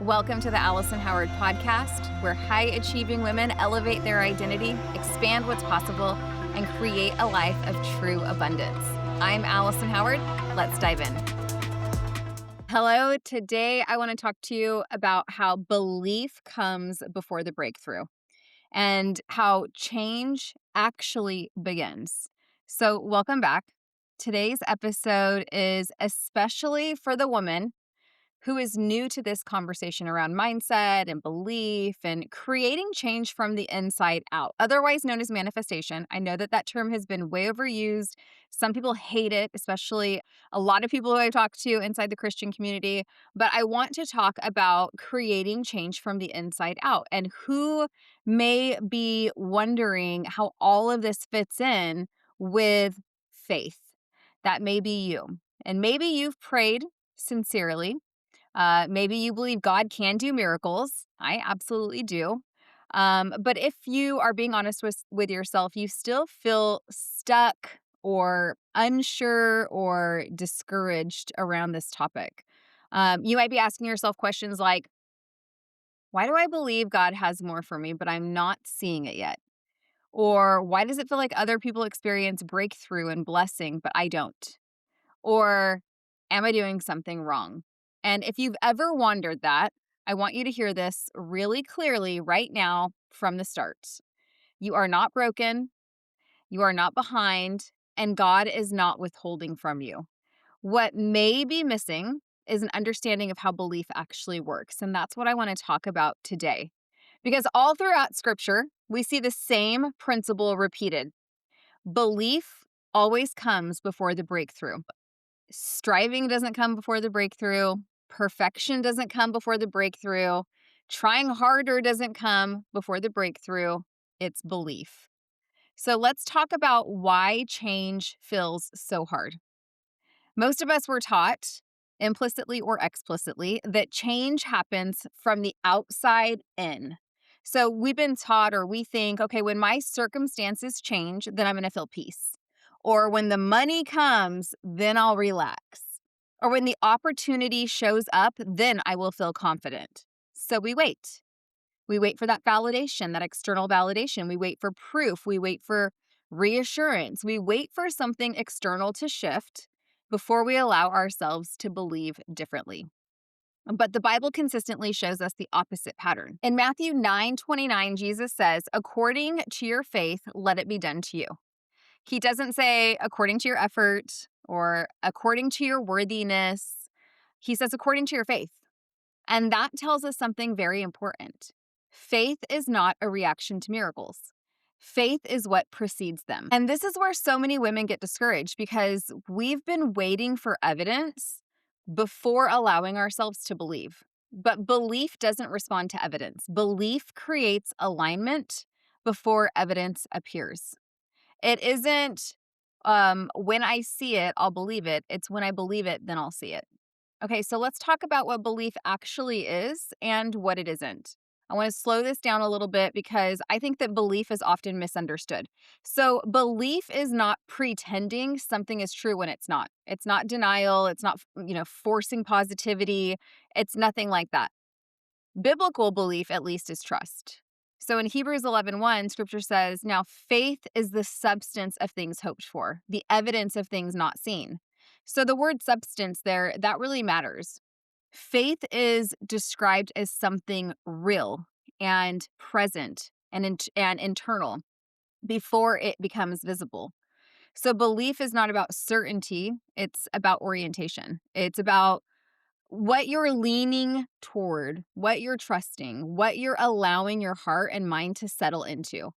Welcome to the Alison Howard podcast, where high-achieving women elevate their identity, expand what's possible, and create a life of true abundance. I'm Alison Howard. Let's dive in. Hello. Today, I want to talk to you about how belief comes before the breakthrough and how change actually begins. So, welcome back. Today's episode is especially for the woman who is new to this conversation around mindset and belief and creating change from the inside out, otherwise known as manifestation. I know that that term has been way overused. Some people hate it, especially a lot of people who I've talked to inside the Christian community. But I want to talk about creating change from the inside out and who may be wondering how all of this fits in with faith. That may be you. And maybe you've prayed sincerely. Maybe you believe God can do miracles. I absolutely do. But if you are being honest with yourself, you still feel stuck or unsure or discouraged around this topic. You might be asking yourself questions like, why do I believe God has more for me, but I'm not seeing it yet? Or why does it feel like other people experience breakthrough and blessing, but I don't? Or am I doing something wrong? And if you've ever wondered that, I want you to hear this really clearly right now from the start. You are not broken, you are not behind, and God is not withholding from you. What may be missing is an understanding of how belief actually works. And that's what I want to talk about today. Because all throughout scripture, we see the same principle repeated. Belief always comes before the breakthrough. Striving doesn't come before the breakthrough. Perfection doesn't come before the breakthrough. Trying harder doesn't come before the breakthrough. It's belief. So let's talk about why change feels so hard. Most of us were taught, implicitly or explicitly, that change happens from the outside in. So we've been taught, or we think, okay, when my circumstances change, then I'm going to feel peace. Or when the money comes, then I'll relax. Or when the opportunity shows up, then I will feel confident. So we wait. We wait for that validation, that external validation. We wait for proof. We wait for reassurance. We wait for something external to shift before we allow ourselves to believe differently. But the Bible consistently shows us the opposite pattern. In Matthew 9:29, Jesus says, "According to your faith, let it be done to you." He doesn't say according to your effort or according to your worthiness. He says according to your faith. And that tells us something very important. Faith is not a reaction to miracles. Faith is what precedes them. And this is where so many women get discouraged because we've been waiting for evidence before allowing ourselves to believe. But belief doesn't respond to evidence. Belief creates alignment before evidence appears. It isn't when I see it, I'll believe it. It's when I believe it, then I'll see it. Okay, so let's talk about what belief actually is and what it isn't. I want to slow this down a little bit because I think that belief is often misunderstood. So, belief is not pretending something is true when it's not. It's not denial, it's not, forcing positivity. It's nothing like that. Biblical belief at least is trust. So in Hebrews 11:1, scripture says, "Now faith is the substance of things hoped for, the evidence of things not seen." So the word substance there, that really matters. Faith is described as something real and present and internal before it becomes visible. So belief is not about certainty, it's about orientation. It's about what you're leaning toward, what you're trusting, what you're allowing your heart and mind to settle into.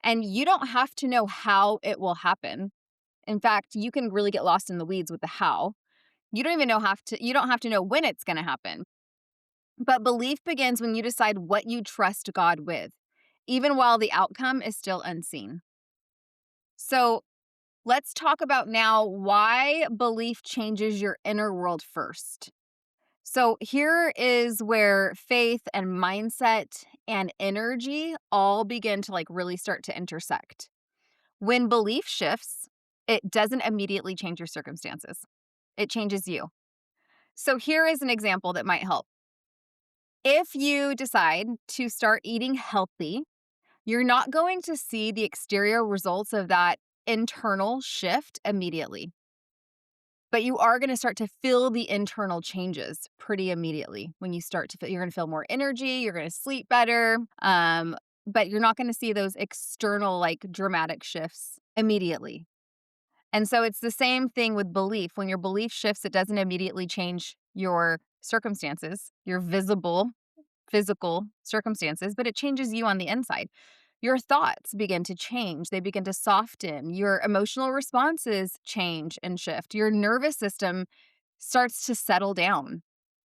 And you don't have to know how it will happen. In fact, you can really get lost in the weeds with the how. You don't have to know when it's going to happen. But belief begins when you decide what you trust God with, even while the outcome is still unseen. So, let's talk about now why belief changes your inner world first. So here is where faith and mindset and energy all begin to really start to intersect. When belief shifts, it doesn't immediately change your circumstances. It changes you. So here is an example that might help. If you decide to start eating healthy, you're not going to see the exterior results of that internal shift immediately, but you are going to start to feel the internal changes pretty immediately. When you start to feel, you're going to feel more energy, you're going to sleep better, but you're not going to see those external, like dramatic shifts immediately. And so it's the same thing with belief. When your belief shifts, it doesn't immediately change your circumstances, your visible physical circumstances, but it changes you on the inside. Your thoughts begin to change, they begin to soften, your emotional responses change and shift, your nervous system starts to settle down.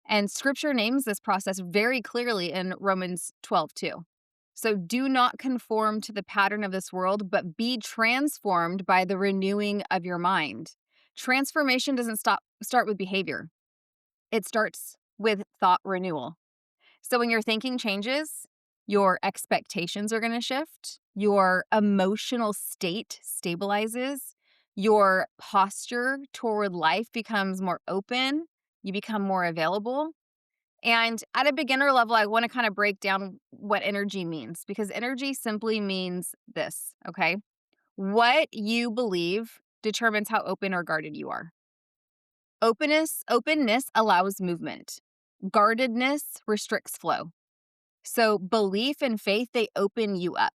And scripture names this process very clearly in Romans 12:2. So do not conform to the pattern of this world, but be transformed by the renewing of your mind. Transformation doesn't start with behavior. It starts with thought renewal. So when your thinking changes, your expectations are going to shift, your emotional state stabilizes, your posture toward life becomes more open, you become more available. And at a beginner level, I want to kind of break down what energy means, because energy simply means this, okay? What you believe determines how open or guarded you are. Openness allows movement. Guardedness restricts flow. So belief and faith, they open you up.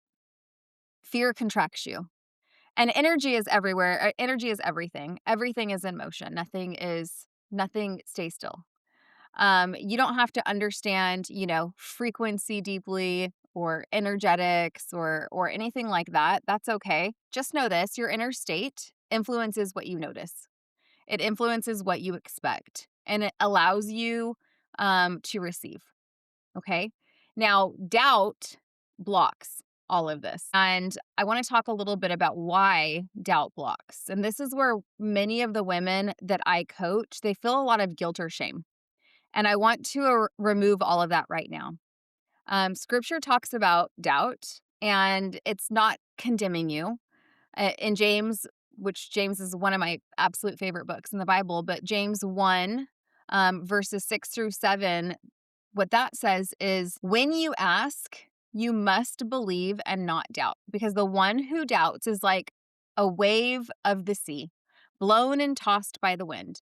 Fear contracts you. And energy is everywhere. Energy is everything. Everything is in motion. Nothing stays still. You don't have to understand, frequency deeply or energetics or anything like that. That's okay. Just know this, your inner state influences what you notice. It influences what you expect, and it allows you to receive. Okay. Now, doubt blocks all of this. And I want to talk a little bit about why doubt blocks. And this is where many of the women that I coach, they feel a lot of guilt or shame. And I want to remove all of that right now. Scripture talks about doubt, and it's not condemning you. In James, which James is one of my absolute favorite books in the Bible, but James 1, verses 6-7, what that says is, when you ask, you must believe and not doubt, because the one who doubts is like a wave of the sea, blown and tossed by the wind.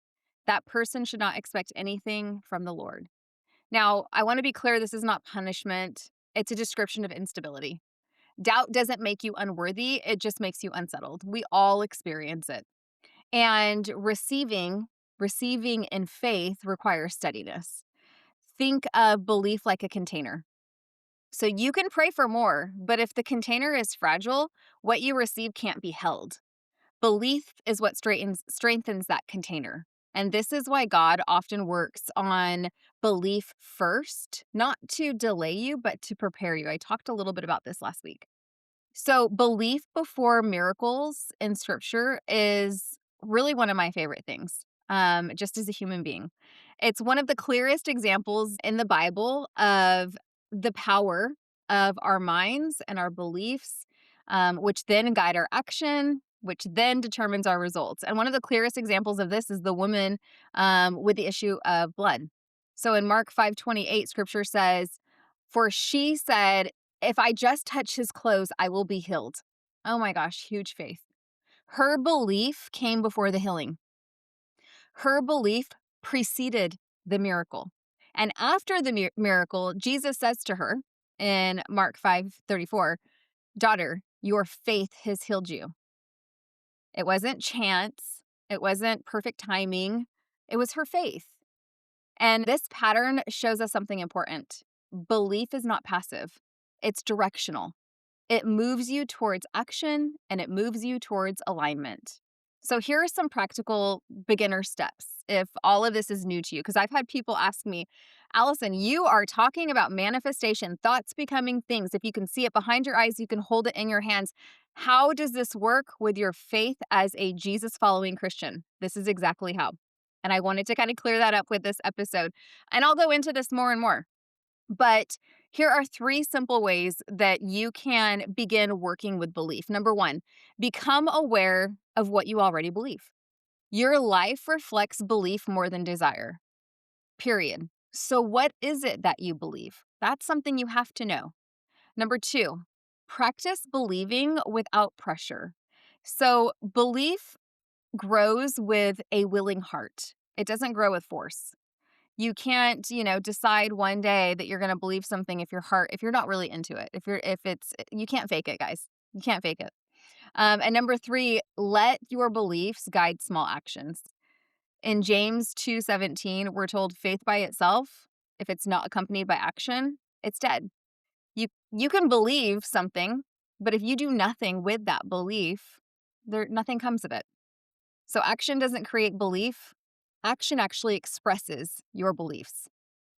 That person should not expect anything from the Lord. Now, I want to be clear, this is not punishment. It's a description of instability. Doubt doesn't make you unworthy. It just makes you unsettled. We all experience it. And receiving in faith requires steadiness. Think of belief like a container. So you can pray for more, but if the container is fragile, what you receive can't be held. Belief is what strengthens that container. And this is why God often works on belief first, not to delay you, but to prepare you. I talked a little bit about this last week. So belief before miracles in scripture is really one of my favorite things, just as a human being. It's one of the clearest examples in the Bible of the power of our minds and our beliefs, which then guide our action, which then determines our results. And one of the clearest examples of this is the woman with the issue of blood. So in Mark 5:28, scripture says, "For she said, if I just touch his clothes, I will be healed." Oh my gosh, huge faith. Her belief came before the healing. Her belief preceded the miracle. And after the miracle, Jesus says to her in Mark 5:34, "Daughter, your faith has healed you." It wasn't chance. It wasn't perfect timing. It was her faith. And this pattern shows us something important. Belief is not passive. It's directional. It moves you towards action and it moves you towards alignment. So here are some practical beginner steps if all of this is new to you, because I've had people ask me, Alison, you are talking about manifestation, thoughts becoming things. If you can see it behind your eyes, you can hold it in your hands. How does this work with your faith as a Jesus following Christian? This is exactly how. And I wanted to kind of clear that up with this episode. And I'll go into this more and more. But here are 3 simple ways that you can begin working with belief. Number 1, become aware of what you already believe. Your life reflects belief more than desire, period. So, what is it that you believe? That's something you have to know. Number two, practice believing without pressure. So, belief grows with a willing heart, it doesn't grow with force. You can't, decide one day that you're going to believe something if you're not really into it. You can't fake it, guys. You can't fake it. And number three, let your beliefs guide small actions. In James 2:17, we're told faith by itself, if it's not accompanied by action, it's dead. You can believe something, but if you do nothing with that belief, nothing comes of it. So action doesn't create belief. Action actually expresses your beliefs.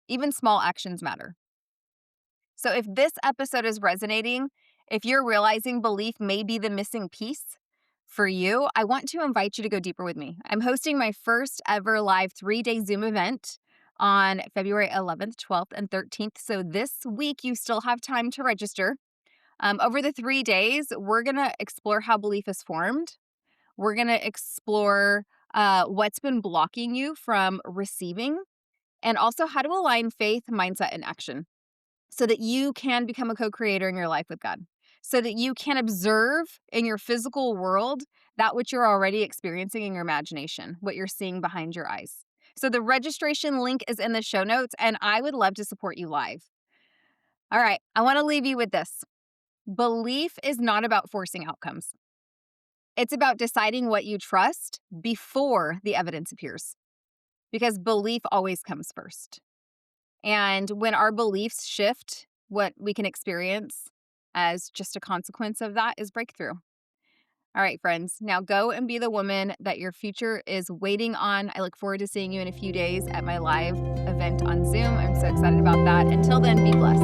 Even small actions matter. So if this episode is resonating, if you're realizing belief may be the missing piece for you, I want to invite you to go deeper with me. I'm hosting my first ever live 3-day Zoom event on February 11th, 12th, and 13th. So this week, you still have time to register. Over the 3 days, we're going to explore how belief is formed. We're going to explore what's been blocking you from receiving, and also how to align faith, mindset, and action so that you can become a co-creator in your life with God, so that you can observe in your physical world that which you're already experiencing in your imagination, what you're seeing behind your eyes. So the registration link is in the show notes, and I would love to support you live. All right, I want to leave you with this. Belief is not about forcing outcomes. It's about deciding what you trust before the evidence appears, because belief always comes first. And when our beliefs shift, what we can experience as just a consequence of that is breakthrough. All right, friends, now go and be the woman that your future is waiting on. I look forward to seeing you in a few days at my live event on Zoom. I'm so excited about that. Until then, be blessed.